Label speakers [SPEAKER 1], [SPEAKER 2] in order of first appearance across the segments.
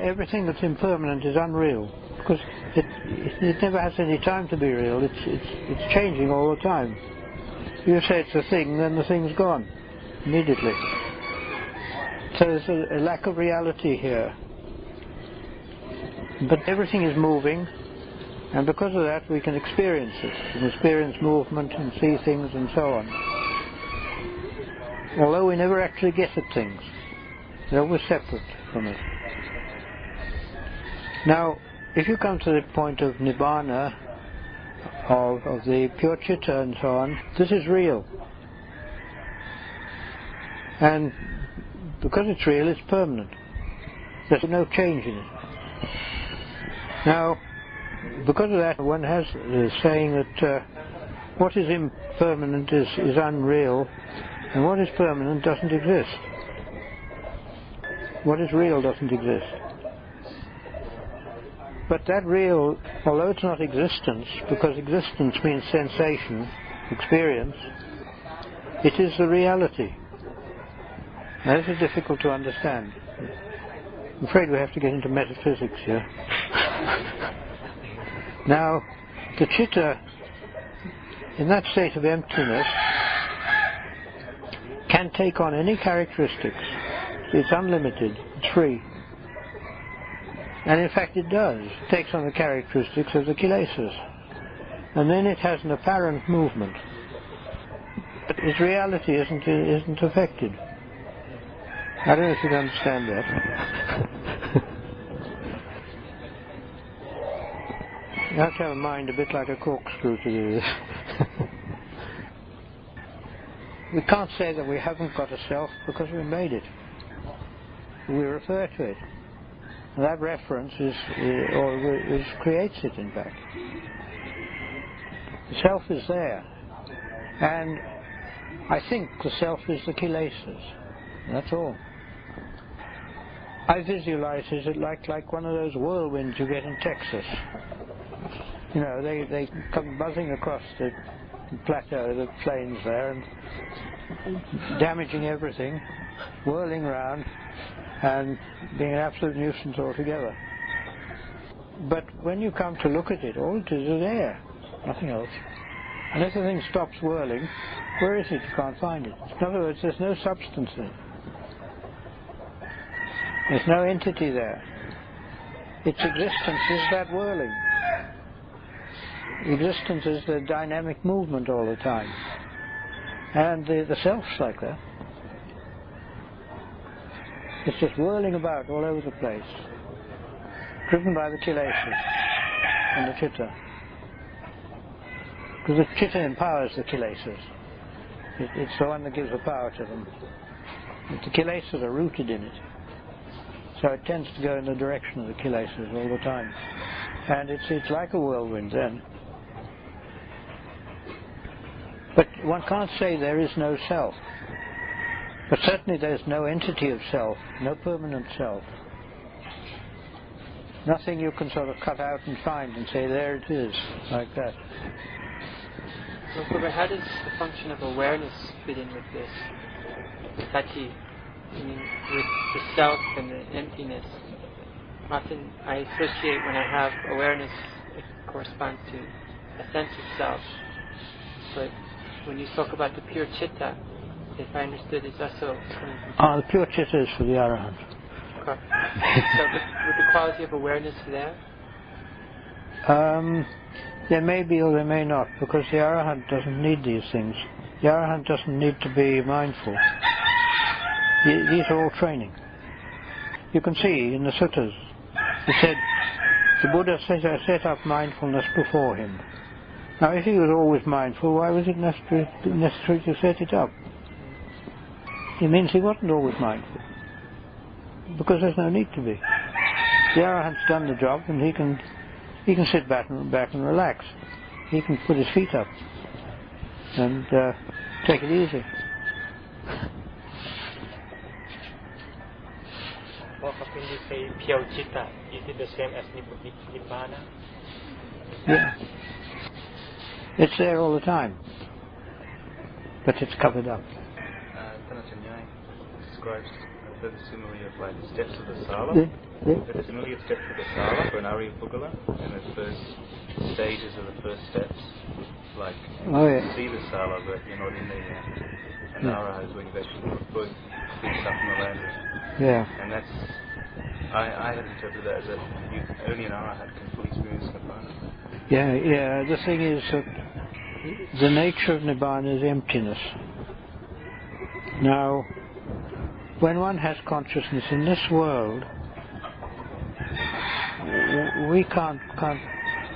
[SPEAKER 1] Everything that's impermanent is unreal, because it never has any time to be real. It's changing all the time. You say it's a thing, then the thing's gone immediately. So there's a lack of reality here. But everything is moving, and because of that we can experience it. We can experience movement and see things and so on. Although we never actually get at things. They're always separate from it. Now, if you come to the point of Nibbãna, of the pure citta and so on, this is real. And because it's real, it's permanent. There's no change in it. Now, because of that, one has the saying that what is impermanent is unreal, and what is permanent doesn't exist. What is real doesn't exist. But that real, although it's not existence, because existence means sensation, experience, it is the reality. Now, this is difficult to understand. I'm afraid we have to get into metaphysics here. Now, the citta, in that state of emptiness, can take on any characteristics. It's unlimited, it's free. And in fact it does. It takes on the characteristics of the kilesas. And then it has an apparent movement. But its reality isn't affected. I don't know if you can understand that. You have to have a mind a bit like a corkscrew to do this. We can't say that we haven't got a self because we made it. We refer to it. And that reference creates it, in fact. The self is there. And I think the self is the kilesas. That's all. I visualize it like one of those whirlwinds you get in Texas. You know, they come buzzing across the plateau, the plains there, and damaging everything, whirling around, and being an absolute nuisance altogether. But when you come to look at it, all it is air, nothing else. And if the thing stops whirling, where is it? You can't find it. In other words, there's no substance in it. There's no entity there. Its existence is that whirling. Existence is the dynamic movement all the time. And the self's like that. It's just whirling about all over the place, driven by the kilesas and the citta. Because the citta empowers the kilesas. It's the one that gives the power to them. But the kilesas are rooted in it. So it tends to go in the direction of the kilesas all the time. And it's like a whirlwind then. But one can't say there is no self. But certainly there's no entity of self, no permanent self. Nothing you can sort of cut out and find and say, there it is, like that.
[SPEAKER 2] So, Prabhu, how does the function of awareness fit in with this? Sati, I mean, with the self and the emptiness. Often I associate when I have awareness, it corresponds to a sense of self. But when you spoke about the pure citta, if I understood, it's also coming from...
[SPEAKER 1] The pure citta is for the arhat.
[SPEAKER 2] Okay. So with the quality of awareness there?
[SPEAKER 1] There may be or there may not, because the arhat doesn't need these things. The arhat doesn't need to be mindful. These are all training. You can see in the suttas, it said, the Buddha set up mindfulness before him. Now, if he was always mindful, why was it necessary to set it up? It means he wasn't always mindful, because there's no need to be. The arhat's done the job, and he can sit back and relax. He can put his feet up and take it easy.
[SPEAKER 3] Well, when you say pure citta, is it the same as Nibbãna?
[SPEAKER 1] Yeah. It's there all the time, but it's covered up.
[SPEAKER 4] Tanachanyai describes the simile of like the steps of the sala? The simile of steps of the sala for an Arya Pugala and the first stages of the first steps. Like, you see the sala, but you're not in there yet. And the arhat is when you've actually put big stuff in the land.
[SPEAKER 1] Yeah.
[SPEAKER 4] And that's, I have interpreted that as that only an arhat can fully experience Nibbãna.
[SPEAKER 1] Yeah. The thing is that the nature of Nibbãna is emptiness. Now, when one has consciousness in this world, we can't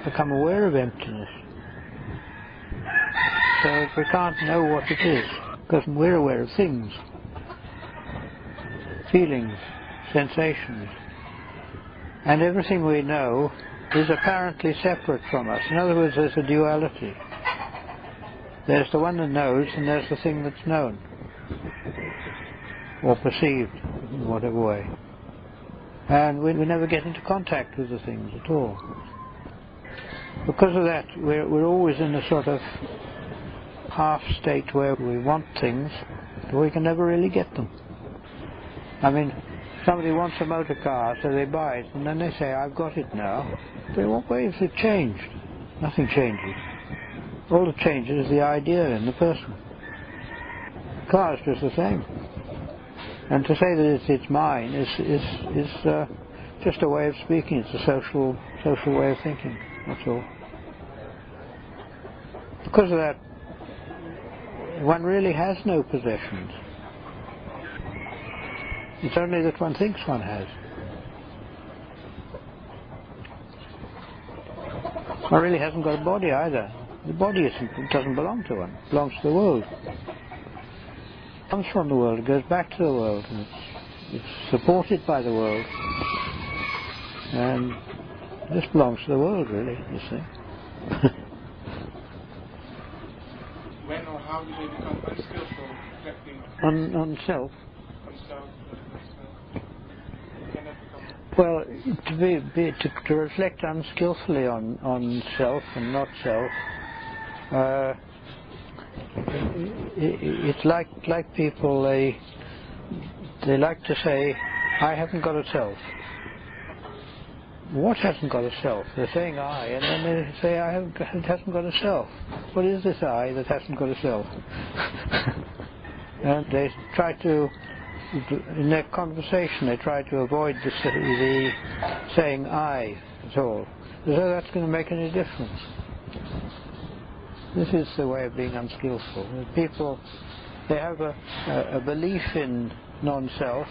[SPEAKER 1] become aware of emptiness. So we can't know what it is, because we're aware of things, feelings, sensations, and everything we know is apparently separate from us. In other words, there's a duality. There's the one that knows, and there's the thing that's known, or perceived, in whatever way. And we never get into contact with the things at all. Because of that, we're always in a sort of half state where we want things, but we can never really get them. I mean, somebody wants a motor car, so they buy it, and then they say, I've got it now. But in what way has it changed? Nothing changes. All that changes is the idea in the person. The car is just the same. And to say that it's mine is just a way of speaking. It's a social way of thinking. That's all. Because of that, one really has no possessions. It's only that one thinks one has. One really hasn't got a body either. The body doesn't belong to one. It belongs to the world. It comes from the world, it goes back to the world, and it's supported by the world. And this belongs to the world, really, you see.
[SPEAKER 5] When or how do they become unskillful reflecting
[SPEAKER 1] on self?
[SPEAKER 5] on self? Can that become?
[SPEAKER 1] Well, to reflect unskillfully on self and not self, it's like people, they like to say, I haven't got a self. What hasn't got a self? They're saying I, and then they say it hasn't got a self. What is this I that hasn't got a self? And they try to, in their conversation, they try to avoid the saying I at all, as though that's going to make any difference. This is the way of being unskillful. People, they have a belief in non-self,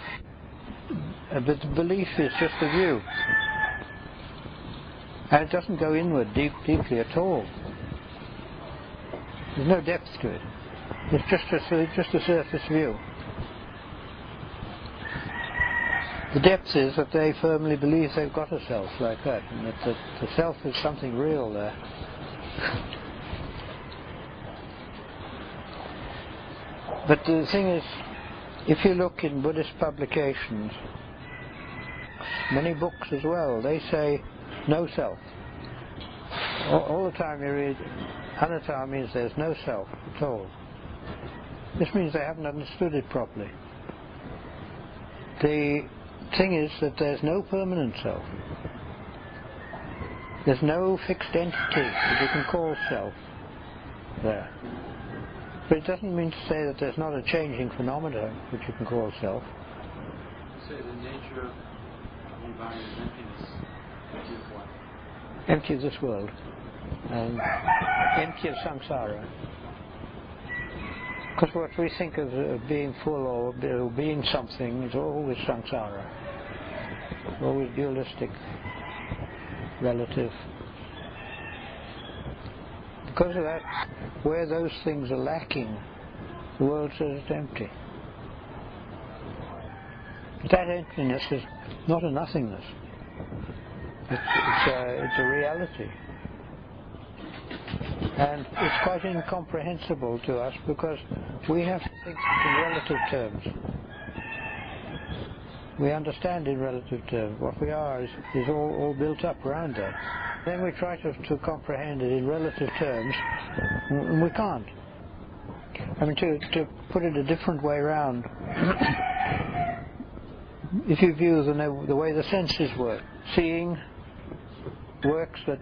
[SPEAKER 1] but the belief is just a view. And it doesn't go inward deeply at all. There's no depth to it. It's just a surface view. The depth is that they firmly believe they've got a self like that, and that the self is something real there. But the thing is, if you look in Buddhist publications, many books as well, they say no self. All the time you read anatta means there's no self at all. This means they haven't understood it properly. The thing is that there's no permanent self. There's no fixed entity that you can call self there. But it doesn't mean to say that there's not a changing phenomenon which you can call self.
[SPEAKER 5] So the nature of Nibbãna is emptiness. Empty of what?
[SPEAKER 1] Empty of this world. And empty of samsara. Because what we think of being full or being something is always samsara. Always dualistic, relative. Because of that, where those things are lacking, the world says it's empty. But that emptiness is not a nothingness. It's a reality. And it's quite incomprehensible to us because we have to think in relative terms. We understand in relative terms. What we are is all built up around that. Then we try to comprehend it in relative terms, and we can't. I mean, to put it a different way around, if you view the way the senses work, seeing works that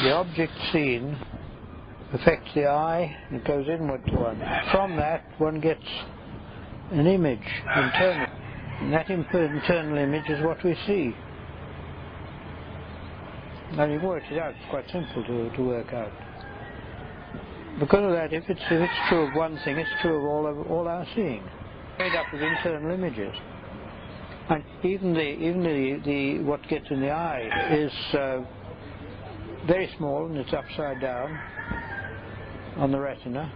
[SPEAKER 1] the object seen affects the eye and goes inward to one. From that one gets an image internal, and that internal image is what we see. Now you work it out, it's quite simple to work out. Because of that, if it's true of one thing, it's true of all our seeing. Made up of internal images. And even the what gets in the eye is very small, and it's upside down on the retina.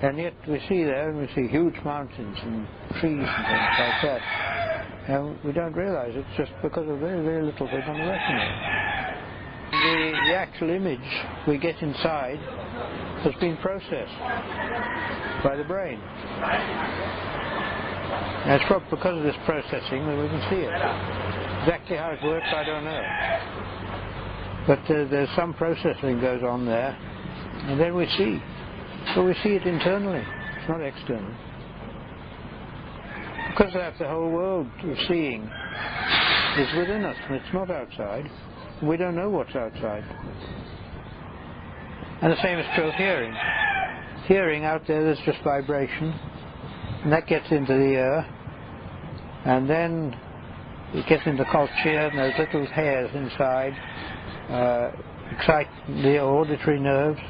[SPEAKER 1] And yet we see there, and we see huge mountains and trees and things like that. And we don't realize it's just because of very, very little bit on the retina. The actual image we get inside has been processed by the brain. And it's probably because of this processing that we can see it. Exactly how it works, I don't know. But there's some processing goes on there, and then we see. So we see it internally, it's not external. Because that's the whole world of seeing is within us, and it's not outside. We don't know what's outside. And the same is true of hearing. Hearing out there's just vibration, and that gets into the ear, and then it gets into culture, and those little hairs inside excite the auditory nerves.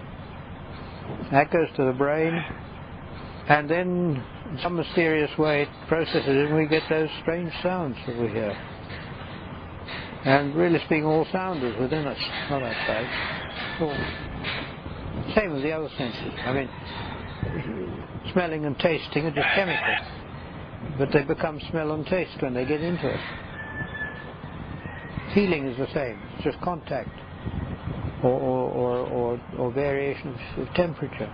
[SPEAKER 1] That goes to the brain, and then in some mysterious way it processes it, and we get those strange sounds that we hear. And really speaking, all sound is within us, not outside. Same with the other senses. I mean, smelling and tasting are just chemicals, but they become smell and taste when they get into it. Feeling is the same, it's just contact or variation of temperature,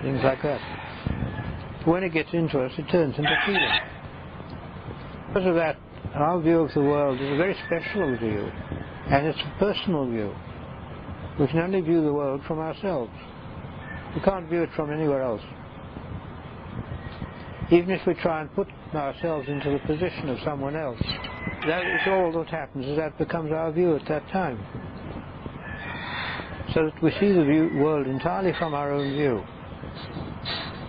[SPEAKER 1] things like that. When it gets into us, it turns into feeling. Because of that, our view of the world is a very special view, and it's a personal view. We can only view the world from ourselves. We can't view it from anywhere else. Even if we try and put ourselves into the position of someone else, that is all that happens, is that becomes our view at that time. So that we see the world entirely from our own view.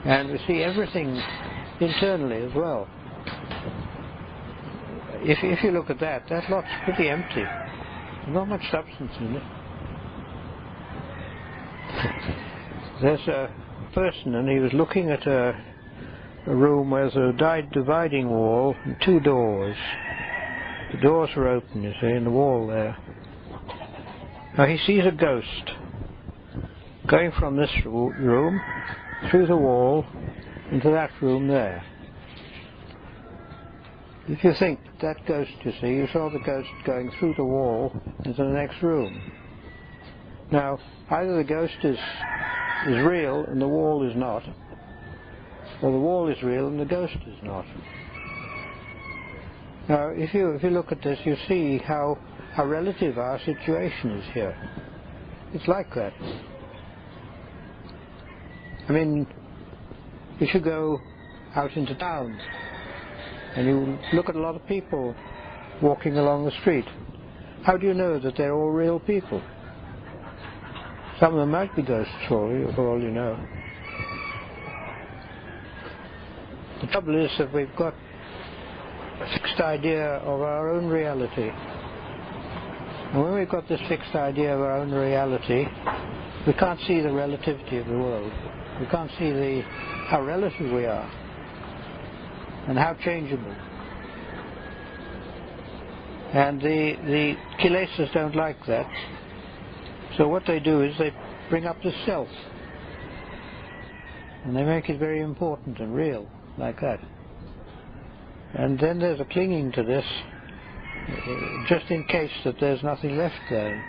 [SPEAKER 1] And we see everything internally as well. If you look at that lot's pretty empty. There's not much substance in it. There's a person, and he was looking at a room where there's a dividing wall and two doors. The doors are open, you see, in the wall there. Now he sees a ghost going from this room through the wall into that room there. If you think that ghost, you see, you saw the ghost going through the wall into the next room. Now, either the ghost is real and the wall is not, or the wall is real and the ghost is not. Now, if you look at this, you see how relative our situation is here. It's like that. I mean, if you go out into town and you look at a lot of people walking along the street, how do you know that they're all real people? Some of them might be ghosts for all you know. The trouble is that we've got a fixed idea of our own reality. And when we've got this fixed idea of our own reality, we can't see the relativity of the world. We can't see how relative we are and how changeable. And the kaces don't like that. So what they do is they bring up the self, and they make it very important and real, like that. And then there's a clinging to this, just in case that there's nothing left there.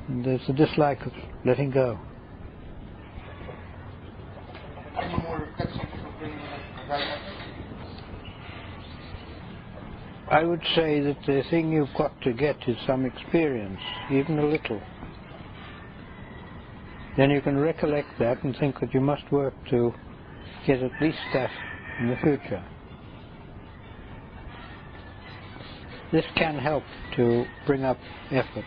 [SPEAKER 1] And there's a dislike of letting go.
[SPEAKER 6] Any more reflections for bringing that?
[SPEAKER 1] I would say that the thing you've got to get is some experience, even a little. Then you can recollect that and think that you must work to get at least that in the future. this can help to bring up effort.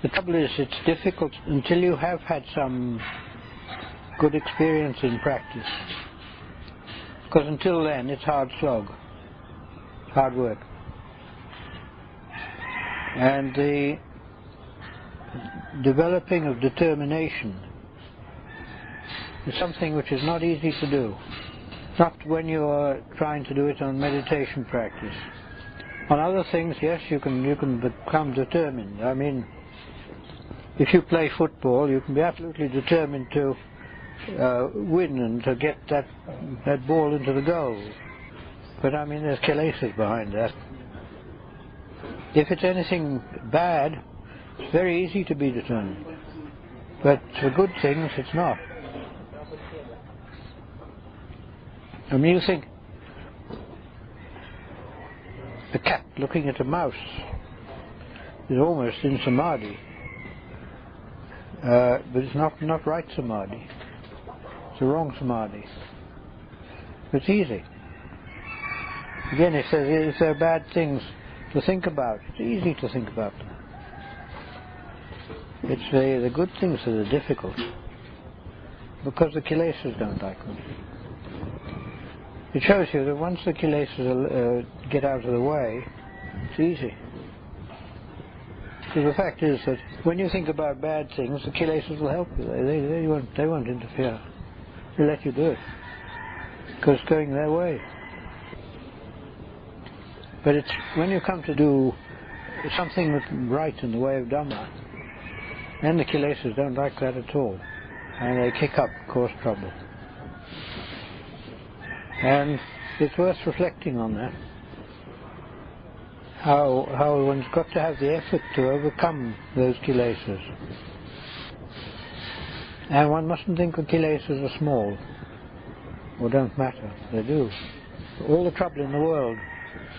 [SPEAKER 1] The trouble is, it's difficult until you have had some good experience in practice. Because until then, it's hard slog, hard work. And the developing of determination is something which is not easy to do. Not when you are trying to do it on meditation practice. On other things, yes, you can become determined. I mean, if you play football, you can be absolutely determined to win and to get that ball into the goal. But I mean, there's kaces behind that. If it's anything bad, it's very easy to be determined. But for good things, it's not. I mean, you think a cat looking at a mouse is almost in samadhi, but it's not right samadhi. It's the wrong samadhi. It's easy. Again, if there are bad things to think about, it's easy to think about them. It's the good things that are difficult, because the kaces don't like them. It shows you that once the kaces get out of the way, it's easy. Because the fact is that when you think about bad things, the kaces will help you. They won't interfere. They'll let you do it, because it's going their way. But it's when you come to do something that's right in the way of Dhamma, then the kaces don't like that at all, and they kick up, cause trouble. And it's worth reflecting on that. How one's got to have the effort to overcome those kaces. And one mustn't think the kaces are small or don't matter. They do. All the trouble in the world,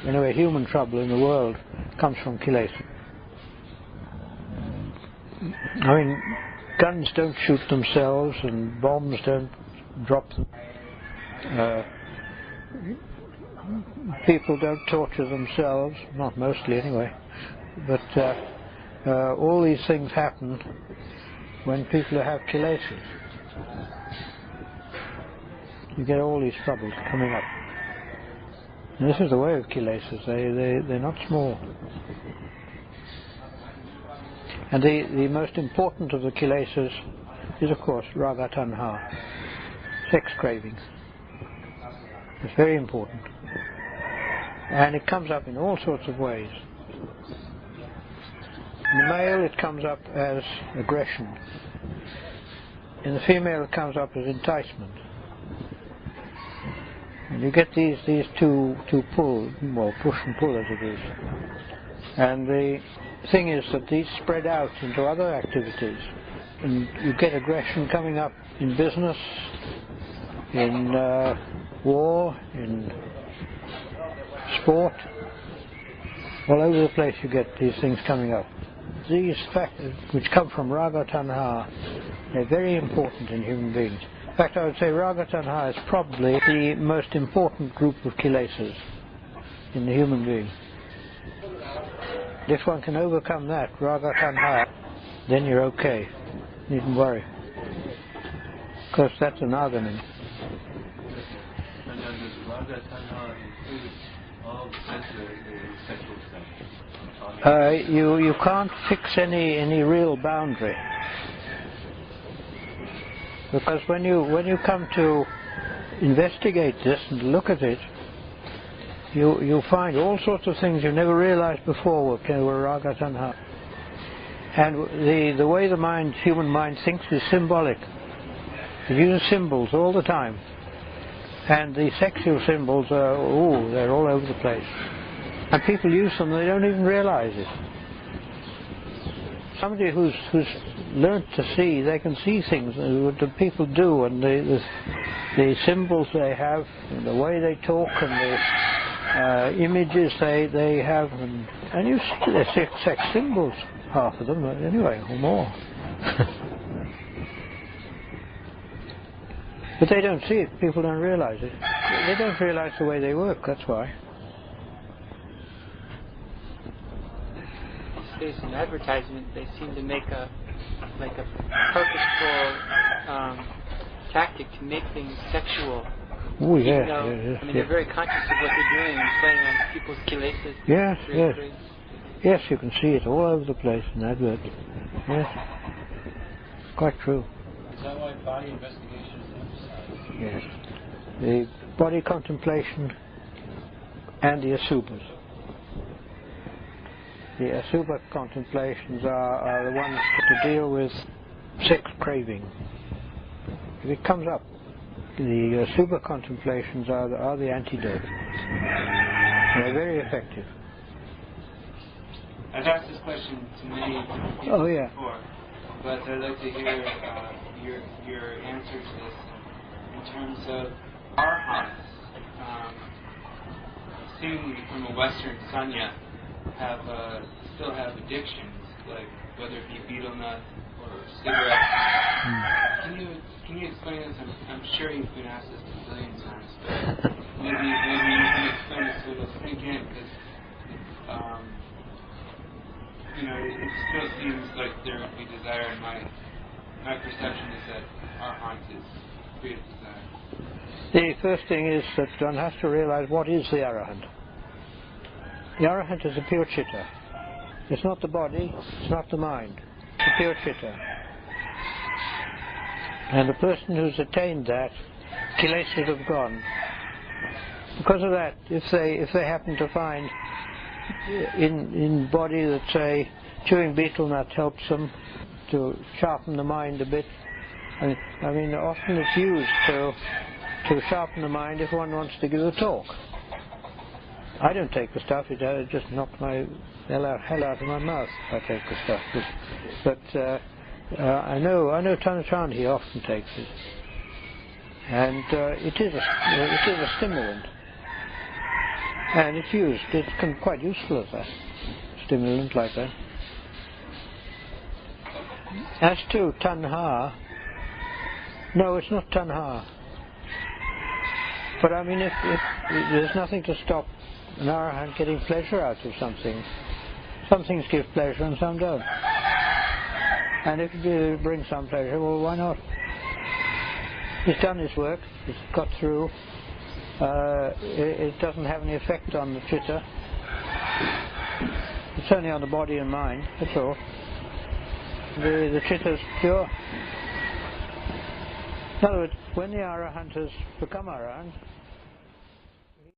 [SPEAKER 1] anyway, human trouble in the world, comes from kaces. I mean, guns don't shoot themselves and bombs don't drop them. People don't torture themselves, not mostly anyway, but all these things happen when people have kaces. You get all these troubles coming up. And this is the way of kaces. They're not small. And the most important of the kaces is, of course, raga tanha, sex cravings. It's very important. And it comes up in all sorts of ways. In the male, it comes up as aggression. In the female, it comes up as enticement. And you get these two pull, well, push and pull as it is. And the thing is that these spread out into other activities. And you get aggression coming up in business, in war, in sport. All over the place you get these things coming up. These factors, which come from raga tanha, they're very important in human beings. In fact, I would say raga tanha is probably the most important group of kaces in the human being. If one can overcome that, raga tanha, then you're okay. You needn't worry. Because that's an argument.
[SPEAKER 5] And then this raga tanha includes all sexual stuff.
[SPEAKER 1] You can't fix any real boundary. Because when you come to investigate this and look at it, you'll find all sorts of things you never realized before were raga tanha. And the way the human mind thinks is symbolic. It uses symbols all the time. And the sexual symbols they're all over the place. And people use them, they don't even realize it. Somebody who's learnt to see, they can see things that people do, and the symbols they have, and the way they talk, and the images they have, and you see they're sex symbols, half of them anyway, or more. But they don't see it, people don't realize it. They don't realize the way they work, that's why.
[SPEAKER 2] case in advertisement, they seem to make a purposeful tactic to make things sexual.
[SPEAKER 1] Oh, yeah.
[SPEAKER 2] Even though, I mean, they're very conscious of what they're doing and playing on people's kaces.
[SPEAKER 1] Yes, yes. Yes, you can see it all over the place in adverts. Yes. Quite true.
[SPEAKER 5] Is that why body investigation is emphasized?
[SPEAKER 1] Yes. The body contemplation and the asupas. The asupa contemplations are the ones to deal with sex craving. If it comes up, the asupa contemplations are the antidote. They're very effective.
[SPEAKER 5] I've asked this question to many people before, but I'd like to hear your answer to this in terms of arhats. Seemingly from a Western sanya, still have addictions, like whether it be betel nut or cigarettes. Can you explain this? I'm sure you've been asked this a billion times, but maybe you can explain this so it'll sink in, because it still seems like there would be desire, and my perception is that arhat is free of desire.
[SPEAKER 1] The first thing is that one has to realize what is the arhat. The arhat is a pure citta. It's not the body, it's not the mind. It's a pure citta. And the person who's attained that, kaces have gone. Because of that, if they happen to find in body that, say, chewing betel nut helps them to sharpen the mind a bit. I mean, often it's used to sharpen the mind if one wants to give a talk. I don't take the stuff, it just knocks my hell out of my mouth if I take the stuff. But I know Tanachan, he often takes it. And it is a stimulant. And it's used, it's quite useful as a stimulant like that. As to tanha, no, it's not tanha. But I mean, if there's nothing to stop an arhat getting pleasure out of something. Some things give pleasure and some don't. And if it brings some pleasure, well, why not? He's done his work, he's got through. It doesn't have any effect on the citta. It's only on the body and mind, that's all. The citta is pure. In other words, when the arhat has become arhat,